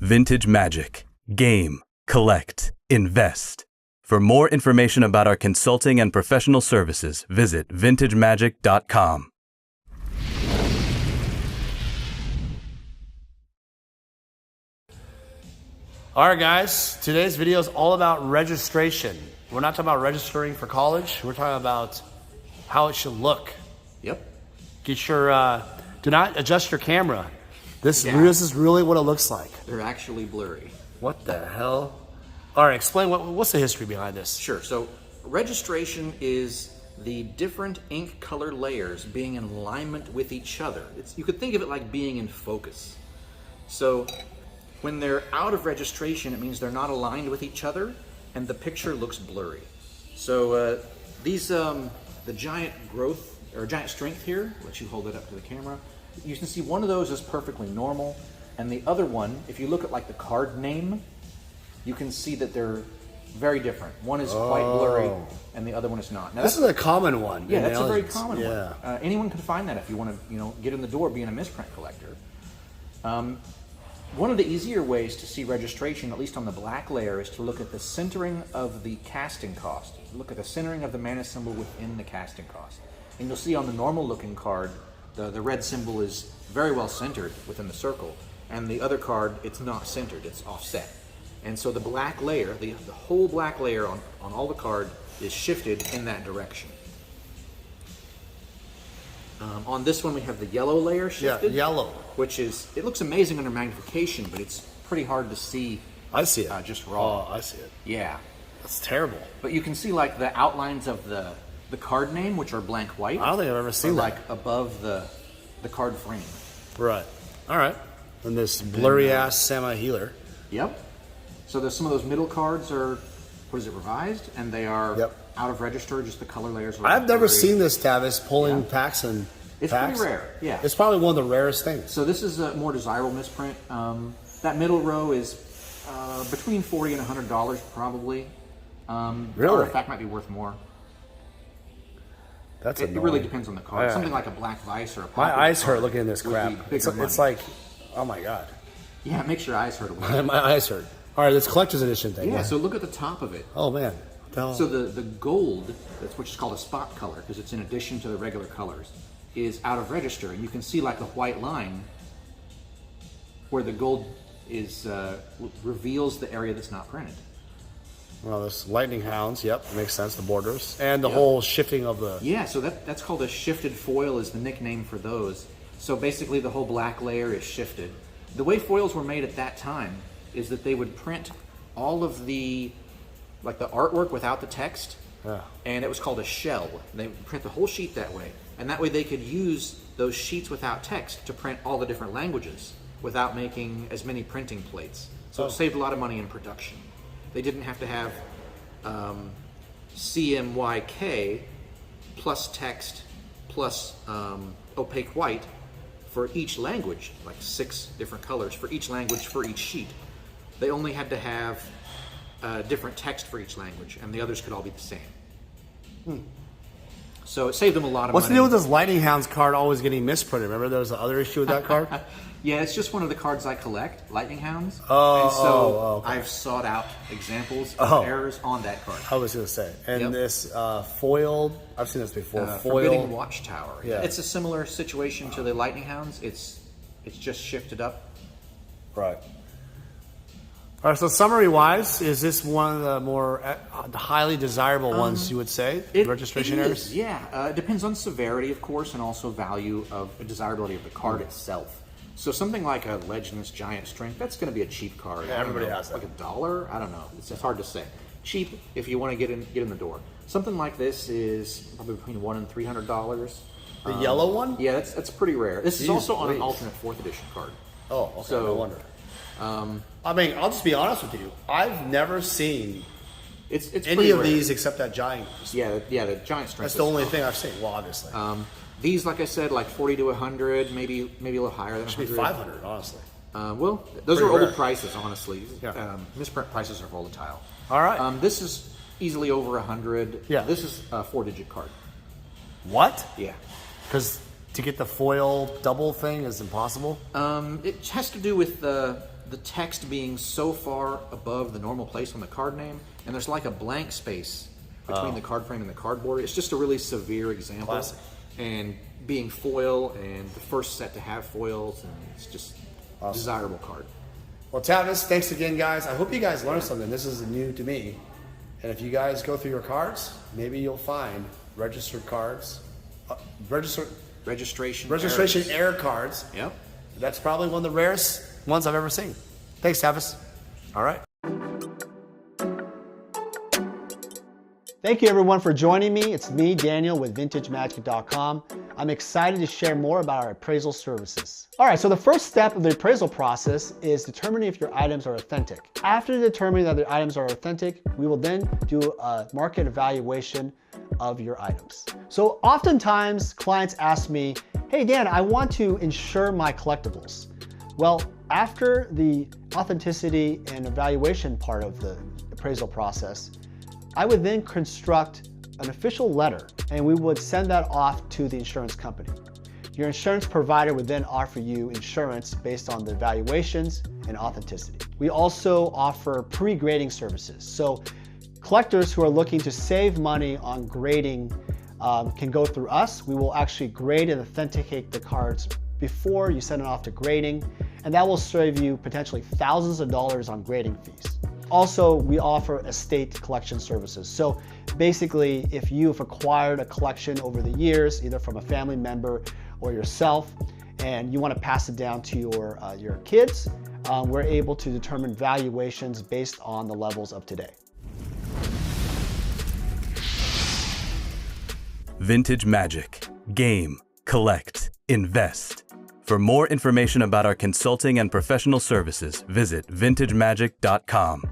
Vintage Magic. Game, collect, invest. For more information about our consulting and professional services, visit vintagemagic.com. All right, guys, today's video is all about registration. We're not talking about registering for college. We're talking about how it should look. Yep. Get your, do not adjust your camera. This is really what it looks like. They're actually blurry. What the hell? All right, explain what's the history behind this? Sure, so registration is the different ink color layers being in alignment with each other. You could think of it like being in focus. So when they're out of registration, it means they're not aligned with each other and the picture looks blurry. So the giant growth or giant strength here, let you hold it up to the camera. You can see one of those is perfectly normal, and the other one, if you look at like the card name, you can see that they're very different. One is quite blurry, and the other one is not. Now, this is a common one. Yeah, that's a very common one. Anyone can find that if you want to, get in the door being a misprint collector. One of the easier ways to see registration, at least on the black layer, is to look at the centering of the casting cost. Look at the centering of the mana symbol within the casting cost. And you'll see on the normal looking card, the red symbol is very well centered within the circle, and the other card, it's not centered, it's offset. And so the black layer, the whole black layer on all the card is shifted in that direction. On this one, we have the yellow layer shifted. Yeah, yellow. Which is, it looks amazing under magnification, but it's pretty hard to see. I see it. Just raw. Oh, I see it. Yeah. That's terrible. But you can see like the outlines of the card name, which are blank white. I don't think I've ever seen that. Like above the card frame. Right. All right. And this blurry ass semi-healer. Yep. So there's some of those middle cards are, revised? And they are out of register, just the color layers. I've never seen this, Tavis, pulling packs and It's packs. pretty rare, yeah. It's probably one of the rarest things. So this is a more desirable misprint. That middle row is between $40 and $100 probably. Really? The artifact might be worth more. That's it really depends on the card. Something like a Black Vice or a My eyes hurt looking at this crap. It's like, oh my god. Yeah, it makes your eyes hurt a little. My eyes hurt. All right, this collector's edition thing. Yeah, so look at the top of it. Oh man. So the gold, which is called a spot color because it's in addition to the regular colors, is out of register, and you can see like the white line where the gold is reveals the area that's not printed. Well, this lightning hounds, makes sense. The borders and the whole shifting of the so that's called a shifted foil is the nickname for those. So basically, the whole black layer is shifted. The way foils were made at that time is that they would print all of the artwork without the text, and it was called a shell. They would print the whole sheet that way. And that way they could use those sheets without text to print all the different languages without making as many printing plates. So it saved a lot of money in production. They didn't have to have CMYK plus text plus opaque white for each language, like 6 different colors for each language for each sheet. They only had to have different text for each language, and the others could all be the same. So it saved them a lot of money. What's the deal with this Lightning Hounds card always getting misprinted? Remember there was the other issue with that card? Yeah, it's just one of the cards I collect, Lightning Hounds. Okay. I've sought out examples of errors on that card. I was going to say. And this foiled, I've seen this before. Forbidding Watchtower. Yeah. It's a similar situation to the Lightning Hounds. It's just shifted up. Right. All right, so summary-wise, is this one of the more highly desirable ones, you would say, registration errors? Yeah, it depends on severity, of course, and also value of desirability of the card itself. So something like a Legends Giant Strength, that's going to be a cheap card. Yeah, everybody has that. Like $1? I don't know. It's hard to say. Cheap if you want to get in the door. Something like this is probably between $100 and $300. The yellow one? Yeah, that's pretty rare. This is also on an alternate 4th edition card. Oh, okay. So, no wonder. I mean, I'll just be honest with you. I've never seen it's any of these except that giant. Yeah, the giant strength. That's the only thing I've seen. Well, obviously. These, like I said, like 40 to 100, maybe a little higher than 100. Should be 500, honestly. Well, those are old prices, honestly. Yeah. Misprint prices are volatile. All right. This is easily over 100. Yeah. This is a 4-digit card. What? Yeah. Because to get the foil double thing is impossible? It has to do with the text being so far above the normal place on the card name, and there's like a blank space between the card frame and the cardboard. It's just a really severe example. Classic. And being foil and the first set to have foils, and it's just a desirable card. Well, Tavis, thanks again, guys. I hope you guys learned something. This is new to me. And if you guys go through your cards, maybe you'll find registered cards, Registration error cards. Yep. That's probably one of the rarest ones I've ever seen. Thanks, Tavis. All right. Thank you, everyone, for joining me. It's me, Daniel, with VintageMagic.com. I'm excited to share more about our appraisal services. All right, so the first step of the appraisal process is determining if your items are authentic. After determining that the items are authentic, we will then do a market evaluation of your items. So oftentimes clients ask me, hey Dan, I want to insure my collectibles. Well, after the authenticity and evaluation part of the appraisal process, I would then construct an official letter and we would send that off to the insurance company. Your insurance provider would then offer you insurance based on the evaluations and authenticity. We also offer pre-grading services. So collectors who are looking to save money on grading can go through us. We will actually grade and authenticate the cards before you send it off to grading, and that will save you potentially thousands of dollars on grading fees. Also, we offer estate collection services. So basically, if you've acquired a collection over the years, either from a family member or yourself, and you want to pass it down to your kids, we're able to determine valuations based on the levels of today. Vintage Magic. Game, collect, invest. For more information about our consulting and professional services, visit vintagemagic.com.